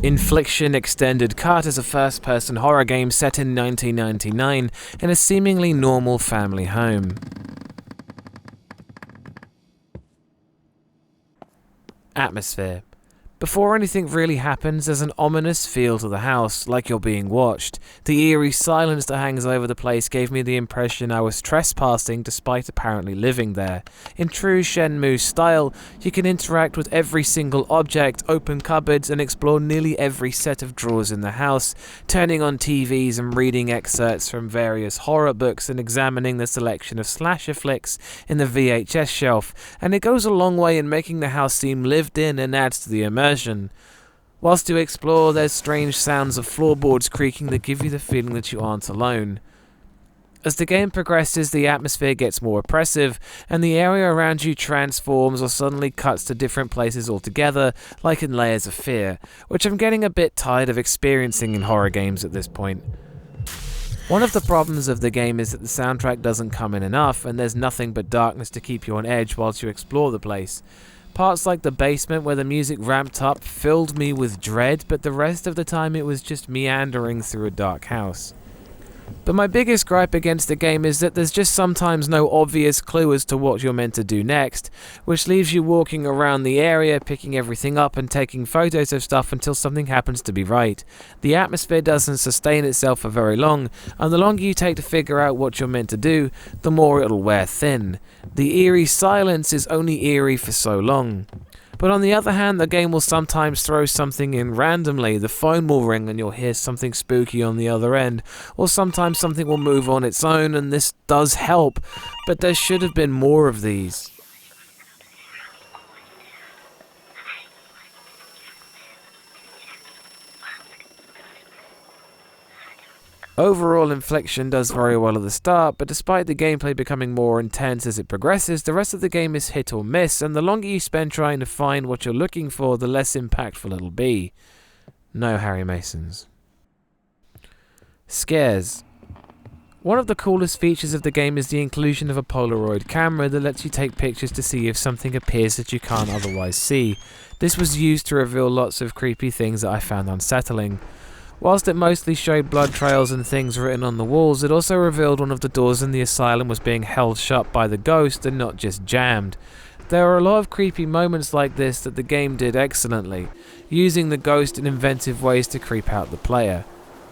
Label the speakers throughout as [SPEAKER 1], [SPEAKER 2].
[SPEAKER 1] Infliction Extended Cut is a first-person horror game set in 1999 in a seemingly normal family home. Atmosphere. Before anything really happens, there's an ominous feel to the house, like you're being watched. The eerie silence that hangs over the place gave me the impression I was trespassing despite apparently living there. In true Shenmue style, you can interact with every single object, open cupboards, and explore nearly every set of drawers in the house, turning on TVs and reading excerpts from various horror books and examining the selection of slasher flicks in the VHS shelf, and it goes a long way in making the house seem lived in and adds to the immersion. Whilst you explore, there's strange sounds of floorboards creaking that give you the feeling that you aren't alone. As the game progresses, the atmosphere gets more oppressive, and the area around you transforms or suddenly cuts to different places altogether, like in layers of fear, which I'm getting a bit tired of experiencing in horror games at this point. One of the problems of the game is that the soundtrack doesn't come in enough, and there's nothing but darkness to keep you on edge whilst you explore the place. Parts like the basement where the music ramped up filled me with dread, but the rest of the time it was just meandering through a dark house. But my biggest gripe against the game is that there's just sometimes no obvious clue as to what you're meant to do next, which leaves you walking around the area, picking everything up and taking photos of stuff until something happens to be right. The atmosphere doesn't sustain itself for very long, and the longer you take to figure out what you're meant to do, the more it'll wear thin. The eerie silence is only eerie for so long. But on the other hand, the game will sometimes throw something in randomly. The phone will ring and you'll hear something spooky on the other end, or sometimes something will move on its own, and this does help, but there should have been more of these. Overall, Infliction does very well at the start, but despite the gameplay becoming more intense as it progresses, the rest of the game is hit or miss, and the longer you spend trying to find what you're looking for, the less impactful it'll be. No Harry Masons. Scares. One of the coolest features of the game is the inclusion of a Polaroid camera that lets you take pictures to see if something appears that you can't otherwise see. This was used to reveal lots of creepy things that I found unsettling. Whilst it mostly showed blood trails and things written on the walls, it also revealed one of the doors in the asylum was being held shut by the ghost and not just jammed. There are a lot of creepy moments like this that the game did excellently, using the ghost in inventive ways to creep out the player.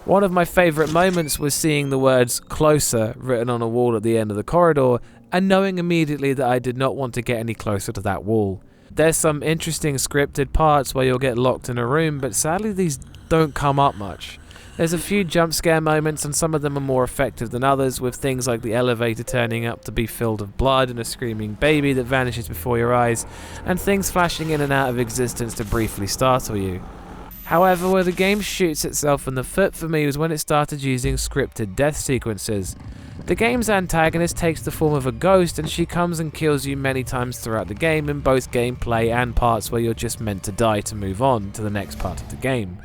[SPEAKER 1] One of my favourite moments was seeing the words "closer" written on a wall at the end of the corridor, and knowing immediately that I did not want to get any closer to that wall. There's some interesting scripted parts where you'll get locked in a room, but sadly these don't come up much. There's a few jump scare moments, and some of them are more effective than others, with things like the elevator turning up to be filled with blood and a screaming baby that vanishes before your eyes, and things flashing in and out of existence to briefly startle you. However, where the game shoots itself in the foot for me was when it started using scripted death sequences. The game's antagonist takes the form of a ghost, and she comes and kills you many times throughout the game in both gameplay and parts where you're just meant to die to move on to the next part of the game.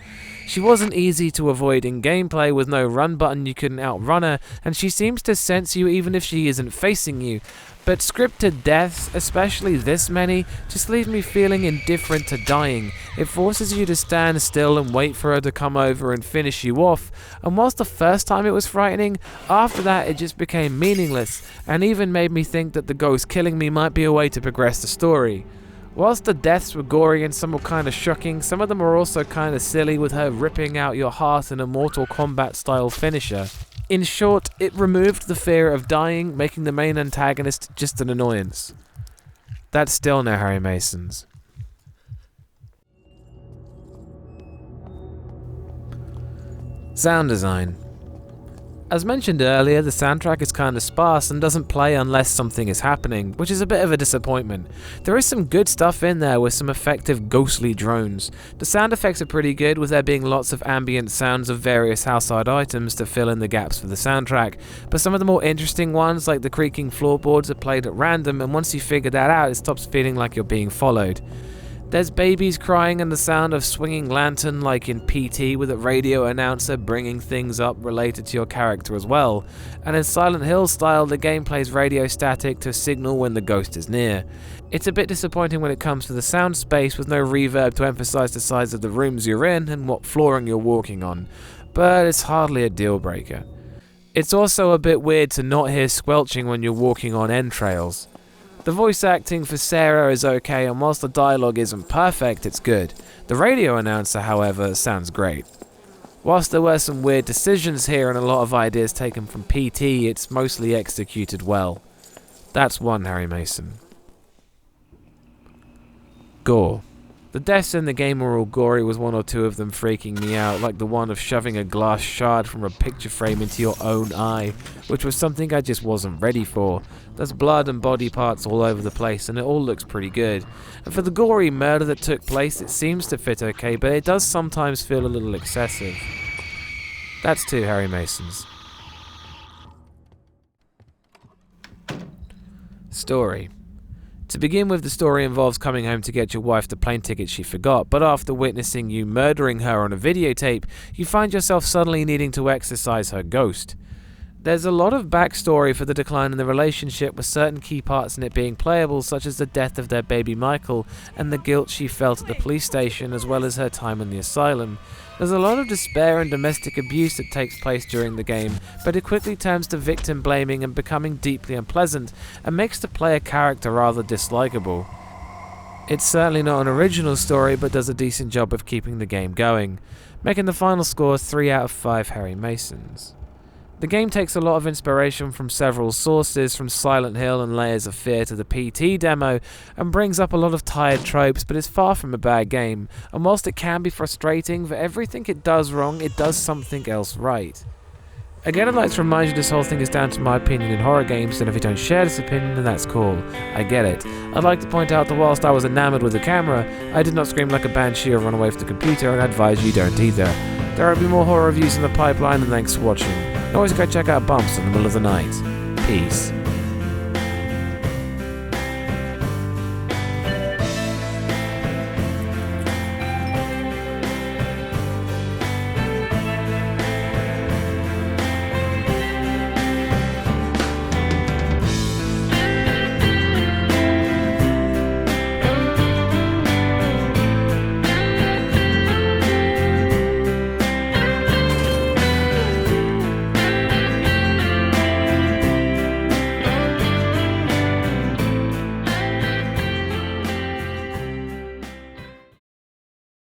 [SPEAKER 1] She wasn't easy to avoid in gameplay. With no run button you couldn't outrun her, and she seems to sense you even if she isn't facing you. But scripted deaths, especially this many, just leave me feeling indifferent to dying. It forces you to stand still and wait for her to come over and finish you off, and whilst the first time it was frightening, after that it just became meaningless, and even made me think that the ghost killing me might be a way to progress the story. Whilst the deaths were gory and some were kinda shocking, some of them were also kinda silly, with her ripping out your heart in a Mortal Kombat style finisher. In short, it removed the fear of dying, making the main antagonist just an annoyance. That's still no Harry Masons. Sound design. As mentioned earlier, the soundtrack is kinda sparse and doesn't play unless something is happening, which is a bit of a disappointment. There is some good stuff in there with some effective ghostly drones. The sound effects are pretty good, with there being lots of ambient sounds of various household items to fill in the gaps for the soundtrack, but some of the more interesting ones, like the creaking floorboards, are played at random, and once you figure that out, it stops feeling like you're being followed. There's babies crying and the sound of swinging lantern like in PT, with a radio announcer bringing things up related to your character as well. And in Silent Hill style, the game plays radio static to signal when the ghost is near. It's a bit disappointing when it comes to the sound space, with no reverb to emphasize the size of the rooms you're in and what flooring you're walking on, but it's hardly a deal breaker. It's also a bit weird to not hear squelching when you're walking on entrails. The voice acting for Sarah is okay, and whilst the dialogue isn't perfect, it's good. The radio announcer, however, sounds great. Whilst there were some weird decisions here and a lot of ideas taken from PT, it's mostly executed well. That's one Harry Mason. Gore. The deaths in the game are all gory, with one or two of them freaking me out, like the one of shoving a glass shard from a picture frame into your own eye, which was something I just wasn't ready for. There's blood and body parts all over the place, and it all looks pretty good. And for the gory murder that took place, it seems to fit okay, but it does sometimes feel a little excessive. That's 2 Harry Masons. Story. To begin with, the story involves coming home to get your wife the plane ticket she forgot, but after witnessing you murdering her on a videotape, you find yourself suddenly needing to exorcise her ghost. There's a lot of backstory for the decline in the relationship, with certain key parts in it being playable, such as the death of their baby Michael and the guilt she felt at the police station, as well as her time in the asylum. There's a lot of despair and domestic abuse that takes place during the game, but it quickly turns to victim blaming and becoming deeply unpleasant, and makes the player character rather dislikable. It's certainly not an original story, but does a decent job of keeping the game going, making the final score 3 out of 5 Harry Masons. The game takes a lot of inspiration from several sources, from Silent Hill and Layers of Fear to the PT demo, and brings up a lot of tired tropes, but it's far from a bad game, and whilst it can be frustrating, for everything it does wrong, it does something else right. Again, I'd like to remind you this whole thing is down to my opinion in horror games, and if you don't share this opinion, then that's cool. I get it. I'd like to point out that whilst I was enamored with the camera, I did not scream like a banshee or run away from the computer, and I advise you don't either. There will be more horror reviews in the pipeline, and thanks for watching. And always go check out Bumps in the middle of the night. Peace.